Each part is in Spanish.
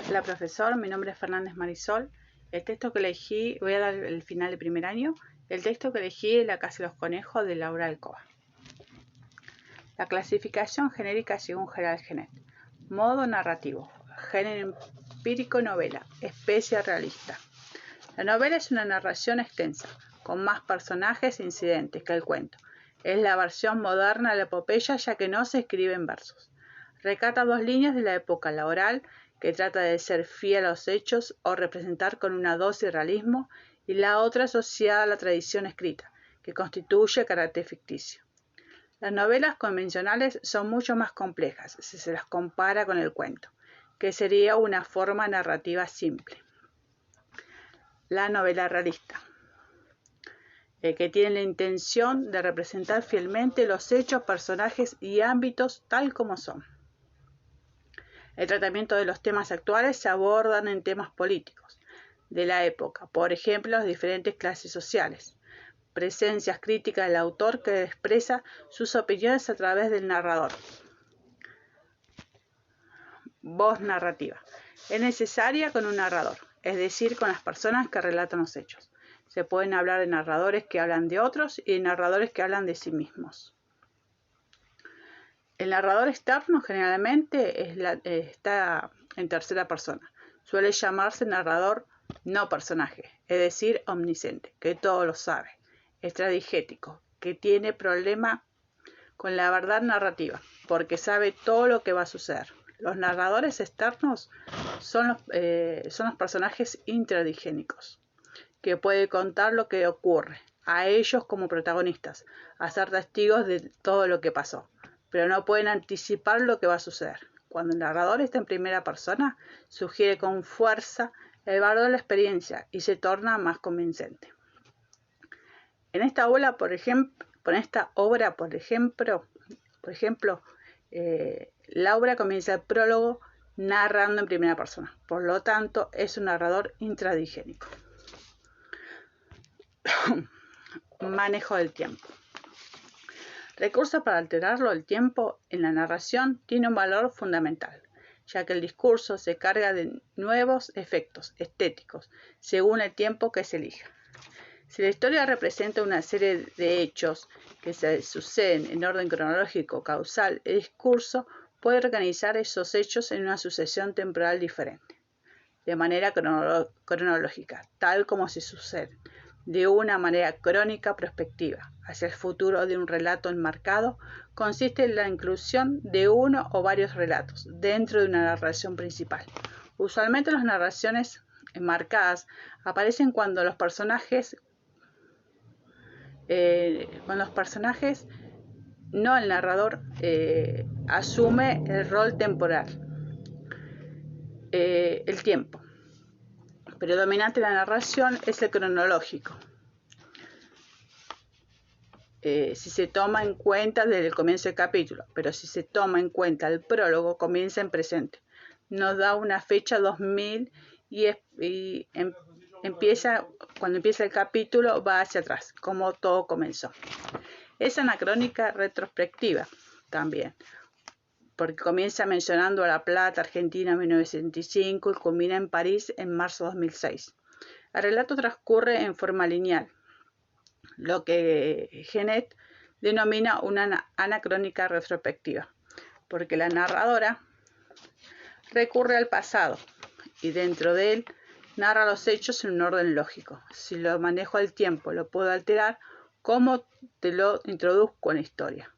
Hola profesor, mi nombre es Fernández Marisol. El texto que elegí, voy a dar el final de primer año. El texto que elegí es La casa de los conejos de Laura Alcoba. La clasificación genérica según Gerald Genet. Modo narrativo. Género empírico novela. Especie realista. La novela es una narración extensa, con más personajes e incidentes que el cuento. Es la versión moderna de la epopeya ya que no se escribe en versos. Recata dos líneas de la época, la oral, que trata de ser fiel a los hechos o representar con una dosis de realismo, y la otra asociada a la tradición escrita, que constituye carácter ficticio. Las novelas convencionales son mucho más complejas si se las compara con el cuento, que sería una forma narrativa simple. La novela realista, que tiene la intención de representar fielmente los hechos, personajes y ámbitos tal como son. El tratamiento de los temas actuales se abordan en temas políticos de la época, por ejemplo, las diferentes clases sociales. Presencias críticas del autor que expresa sus opiniones a través del narrador. Voz narrativa. Es necesaria con un narrador, es decir, con las personas que relatan los hechos. Se pueden hablar de narradores que hablan de otros y de narradores que hablan de sí mismos. El narrador externo generalmente está en tercera persona. Suele llamarse narrador no personaje, es decir, omnisciente, que todo lo sabe. Estradigético, que tiene problema con la verdad narrativa, porque sabe todo lo que va a suceder. Los narradores externos son los personajes intradigénicos, que puede contar lo que ocurre, a ellos como protagonistas, a ser testigos de todo lo que pasó, pero no pueden anticipar lo que va a suceder. Cuando el narrador está en primera persona, sugiere con fuerza el valor de la experiencia y se torna más convincente. En esta obra, por ejemplo, la obra comienza el prólogo narrando en primera persona. Por lo tanto, es un narrador intradigénico. Manejo del tiempo. Recursos para alterarlo el tiempo en la narración tiene un valor fundamental, ya que el discurso se carga de nuevos efectos estéticos según el tiempo que se elija. Si la historia representa una serie de hechos que se suceden en orden cronológico causal, el discurso puede organizar esos hechos en una sucesión temporal diferente, de manera cronológica, tal como se suceden, de una manera crónica prospectiva, hacia el futuro de un relato enmarcado, consiste en la inclusión de uno o varios relatos dentro de una narración principal. Usualmente las narraciones enmarcadas aparecen cuando los personajes, no el narrador, asume el rol temporal, el tiempo predominante de la narración es el cronológico. Si se toma en cuenta desde el comienzo del capítulo, pero si se toma en cuenta el prólogo, comienza en presente. Nos da una fecha 2000 y cuando empieza el capítulo va hacia atrás, como todo comenzó. Es anacrónica retrospectiva también, porque comienza mencionando a La Plata, Argentina, 1965 y culmina en París en marzo de 2006. El relato transcurre en forma lineal, lo que Genet denomina una anacrónica retrospectiva, porque la narradora recurre al pasado y dentro de él narra los hechos en un orden lógico. Si lo manejo al tiempo, lo puedo alterar, ¿cómo te lo introduzco en la historia?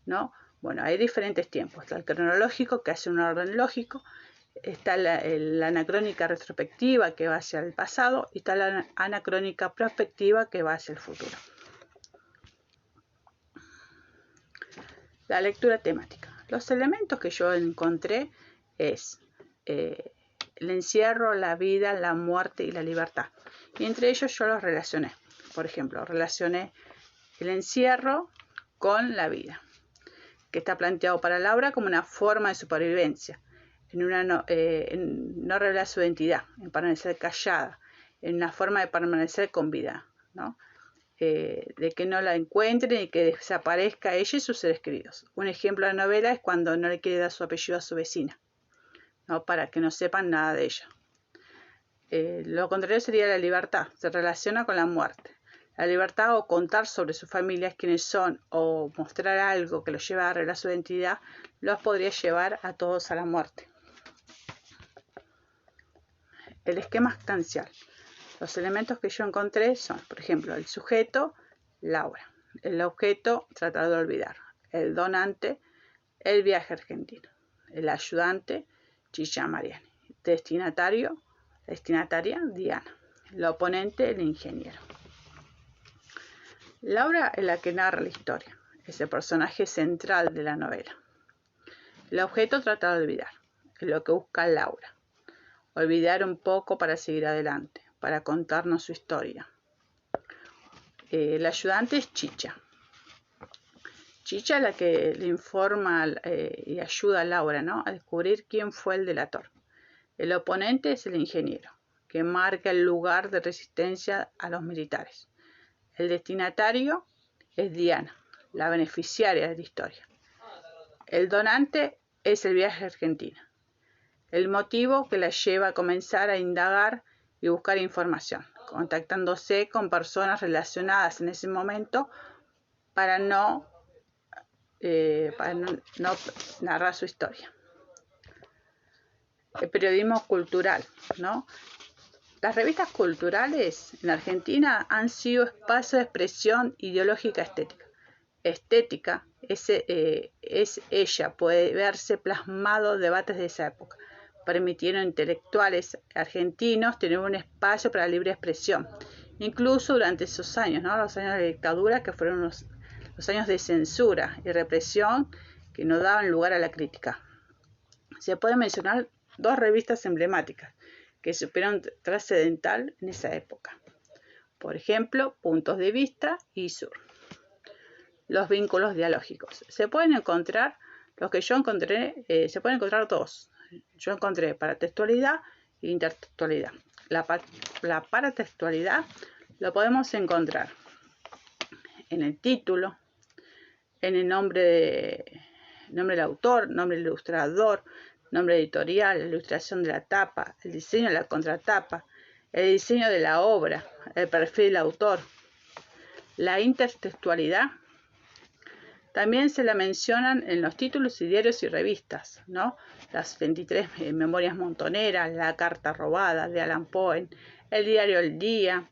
¿No? Bueno, hay diferentes tiempos. Está el cronológico, que hace un orden lógico. Está la anacrónica retrospectiva, que va hacia el pasado. Y está la anacrónica prospectiva, que va hacia el futuro. La lectura temática. Los elementos que yo encontré es el encierro, la vida, la muerte y la libertad. Y entre ellos yo los relacioné. Por ejemplo, relacioné el encierro con la vida, que está planteado para Laura como una forma de supervivencia, en no revelar su identidad, en permanecer callada, en una forma de permanecer con vida, ¿no? De que no la encuentren y que desaparezca ella y sus seres queridos. Un ejemplo de la novela es cuando no le quiere dar su apellido a su vecina, ¿no? Para que no sepan nada de ella. Lo contrario sería la libertad, se relaciona con la muerte. La libertad o contar sobre sus familias, quiénes son, o mostrar algo que los lleve a revelar su identidad, los podría llevar a todos a la muerte. El esquema actancial. Los elementos que yo encontré son, por ejemplo, el sujeto, Laura. El objeto, tratar de olvidar. El donante, el viaje argentino. El ayudante, Chicha Mariani. Destinatario, destinataria, Diana. El oponente, el ingeniero. Laura es la que narra la historia. Es el personaje central de la novela. El objeto, tratar de olvidar. Es lo que busca Laura. Olvidar un poco para seguir adelante, para contarnos su historia. El ayudante es Chicha. Chicha es la que le informa y ayuda a Laura, ¿no? A descubrir quién fue el delator. El oponente es el ingeniero, que marca el lugar de resistencia a los militares. El destinatario es Diana, la beneficiaria de la historia. El donante es el viaje a Argentina. El motivo que la lleva a comenzar a indagar y buscar información, contactándose con personas relacionadas en ese momento para no narrar su historia. El periodismo cultural, ¿no? Las revistas culturales en Argentina han sido espacios de expresión ideológica estética. Estética es ella, puede verse plasmado en debates de esa época. Permitieron a intelectuales argentinos tener un espacio para la libre expresión, incluso durante esos años, ¿no? Los años de dictadura, que fueron los años de censura y represión que no daban lugar a la crítica. Se pueden mencionar dos revistas emblemáticas que supieron trascendental en esa época. Por ejemplo, Puntos de Vista y Sur. Los vínculos dialógicos. Se pueden encontrar, los que yo encontré, se pueden encontrar dos. Yo encontré paratextualidad e intertextualidad. La paratextualidad lo podemos encontrar en el título, en el nombre del autor, nombre del ilustrador, nombre editorial, la ilustración de la tapa, el diseño de la contratapa, el diseño de la obra, el perfil del autor. La intertextualidad también se la mencionan en los títulos y diarios y revistas, ¿no? Las 23 memorias montoneras, la carta robada de Allan Poe, el diario El Día,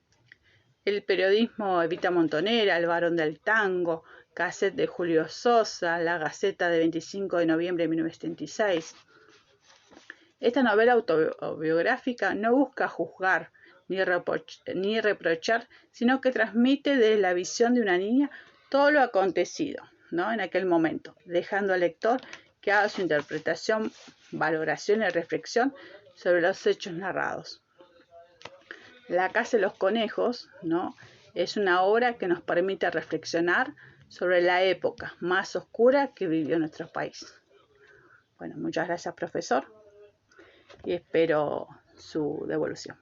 el periodismo Evita Montonera, el varón del tango, cassette de Julio Sosa, la Gaceta de 25 de noviembre de 1976. Esta novela autobiográfica no busca juzgar ni reprochar, sino que transmite desde la visión de una niña todo lo acontecido, ¿no? En aquel momento, dejando al lector que haga su interpretación, valoración y reflexión sobre los hechos narrados. La Casa de los Conejos, ¿no? Es una obra que nos permite reflexionar sobre la época más oscura que vivió nuestro país. Bueno, muchas gracias, profesor, y espero su devolución.